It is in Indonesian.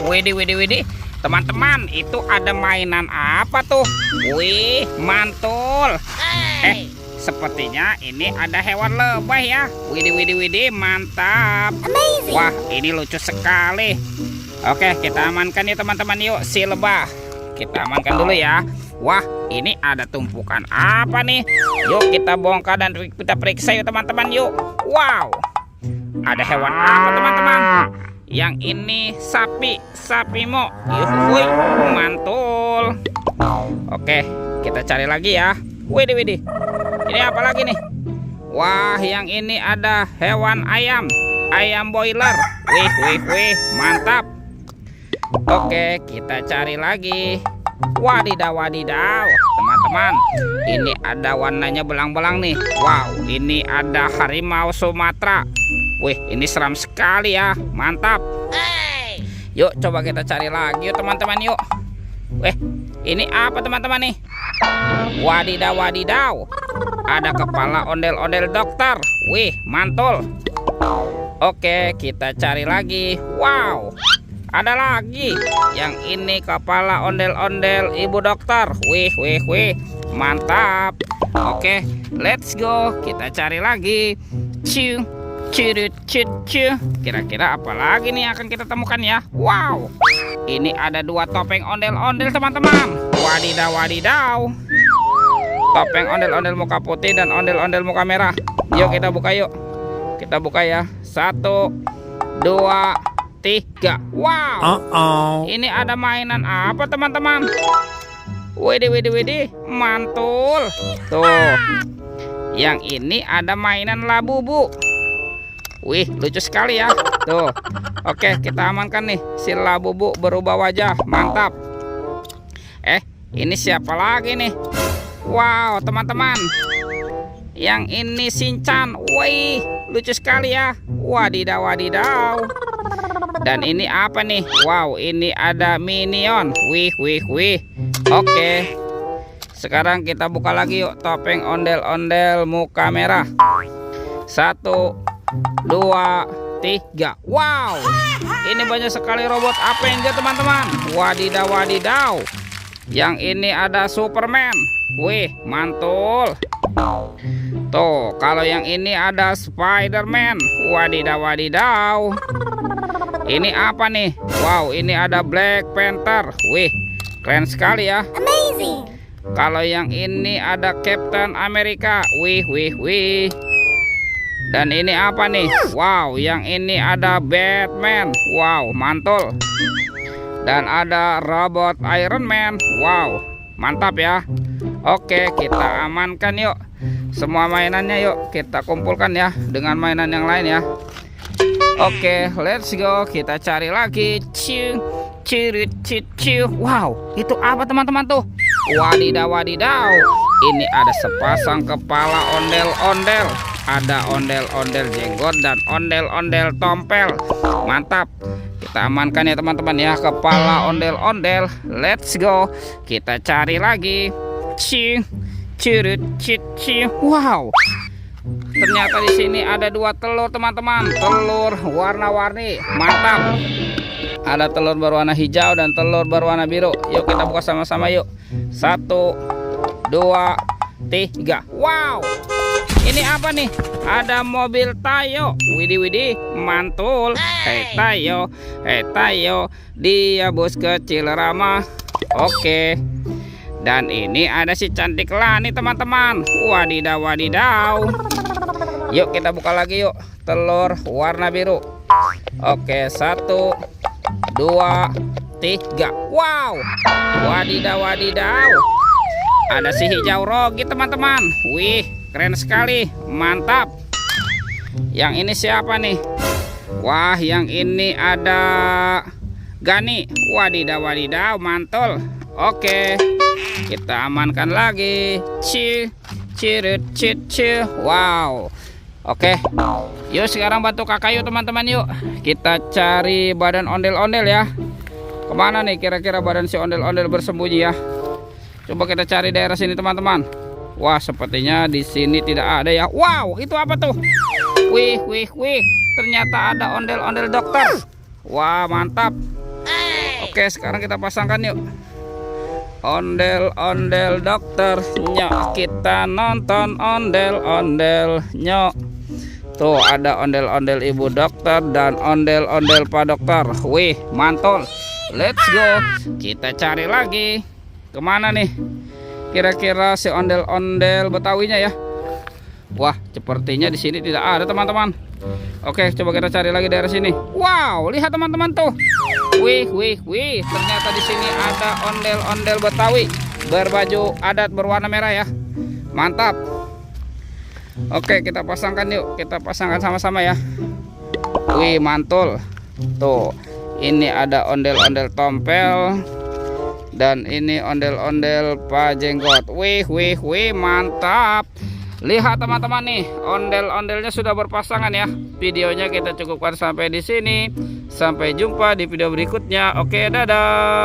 Widih, widih, widih. Teman-teman, itu ada mainan apa tuh? Wih, mantul. Sepertinya ini ada hewan lebah ya. Widih, widih, widih, mantap. Amazing. Wah, ini lucu sekali. Oke, kita amankan ya teman-teman, yuk si lebah. Kita amankan dulu ya. Wah, ini ada tumpukan apa nih? Yuk kita bongkar dan kita periksa yuk teman-teman, yuk. Wow, ada hewan apa teman-teman? Yang ini sapi mo. Yuhui, mantul. Oke, kita cari lagi ya. Widih, widih. Ini apa lagi nih? Wah, yang ini ada hewan ayam boiler. Wih, wih, wih, mantap. Oke, kita cari lagi. Wadidaw, wadidaw. Teman-teman, ini ada warnanya belang-belang nih. Wow, ini ada harimau Sumatera. Wih, ini seram sekali ya. Mantap. Yuk, coba kita cari lagi yuk teman-teman, yuk. Ini apa teman-teman nih? Wadidaw, wadidaw. Ada kepala ondel-ondel dokter. Wih, mantul. Oke, kita cari lagi. Wow, ada lagi. Yang ini kepala ondel-ondel ibu dokter. Wih, wih, wih, mantap. Oke, let's go. Kita cari lagi. Ciu, cirut, ciu. Kira-kira apa lagi nih akan kita temukan ya? Wow, ini ada dua topeng ondel-ondel teman-teman. Wadidaw, wadidaw. Topeng ondel-ondel muka putih dan ondel-ondel muka merah. Yuk kita buka yuk. Kita buka ya. 1, 2, 3. Wow. Ini ada mainan apa teman-teman? Widih, widih, widih, mantul. Tuh. Yang ini ada mainan labubu. Wih, lucu sekali ya. Tuh. Oke, kita amankan nih. Si labubu berubah wajah. Mantap. Ini siapa lagi nih? Wow, teman-teman. Yang ini Shinchan. Wih, lucu sekali ya. Wadidaw, wadidaw. Dan ini apa nih? Wow, ini ada Minion. Wih, wih, wih. Oke. Sekarang kita buka lagi yuk topeng ondel-ondel muka merah. 1, 2, 3. Wow, ini banyak sekali robot Avenger teman-teman. Wadidaw, wadidaw. Yang ini ada Superman. Wih, mantul. Tuh, kalau yang ini ada Spider-Man. Wadidaw, wadidaw. Ini apa nih? Wow, ini ada Black Panther. Wih, keren sekali ya. Amazing. Kalau yang ini ada Captain America. Wih, wih, wih. Dan ini apa nih? Wow, yang ini ada Batman. Wow, mantul. Dan ada robot Iron Man. Wow, mantap ya. Oke, kita amankan yuk. Semua mainannya yuk kita kumpulkan ya dengan mainan yang lain ya. Oke, let's go. Kita cari lagi. Ciu, cirut, ciu. Wow, itu apa teman-teman tuh? Wadidaw, wadidaw. Ini ada sepasang kepala ondel-ondel. Ada ondel-ondel jenggot dan ondel-ondel tompel. Mantap. Kita amankan ya teman-teman ya kepala ondel-ondel. Let's go. Kita cari lagi. Ciu, cirut, ciu. Wow. Ternyata di sini ada dua telur teman-teman. Telur warna-warni. Mantap. Ada telur berwarna hijau dan telur berwarna biru. Yuk kita buka sama-sama yuk. 1, 2, 3. Wow. Ini apa nih? Ada mobil Tayo. Widih, widih, mantul. Hei Tayo, dia bos kecil ramah. Oke. Dan ini ada si cantik Lani teman-teman. Wadidaw, wadidaw. Yuk kita buka lagi yuk. Telur warna biru. Oke, 1, 2, 3. Wow. Wadidaw, wadidaw. Ada si hijau Rogi teman-teman. Wih, keren sekali. Mantap. Yang ini siapa nih? Wah, yang ini ada Gani. Wadidaw, wadidaw, mantul. Oke, kita amankan lagi. Ciu, cirut, ciu. Wow. Oke, yuk sekarang bantu kakak yuk teman-teman yuk. Kita cari badan ondel-ondel ya. Kemana nih kira-kira badan si ondel-ondel bersembunyi ya? Coba kita cari daerah sini teman-teman. Wah, sepertinya di sini tidak ada ya. Wow, itu apa tuh? Wih, wih, wih. Ternyata ada ondel-ondel dokter. Wah, mantap. Oke, sekarang kita pasangkan yuk. Ondel-ondel dokter, nyok. Kita nonton ondel-ondel, nyok. Tuh ada ondel-ondel ibu dokter dan ondel-ondel pak dokter. Wih, mantul. Let's go. Kita cari lagi. Kemana nih? Kira-kira si ondel-ondel Betawinya ya? Wah, sepertinya di sini tidak ada teman-teman. Oke, coba kita cari lagi daerah sini. Wow, lihat teman-teman tuh. Wih. Ternyata di sini ada ondel-ondel Betawi berbaju adat berwarna merah ya. Mantap. Oke, kita pasangkan yuk. Kita pasangkan sama-sama ya. Wih, mantul. Tuh, ini ada ondel-ondel tompel dan ini ondel-ondel Pak Jenggot. Wih, mantap. Lihat teman-teman nih, ondel-ondelnya sudah berpasangan ya. Videonya kita cukupkan sampai di sini. Sampai jumpa di video berikutnya. Oke, dadah.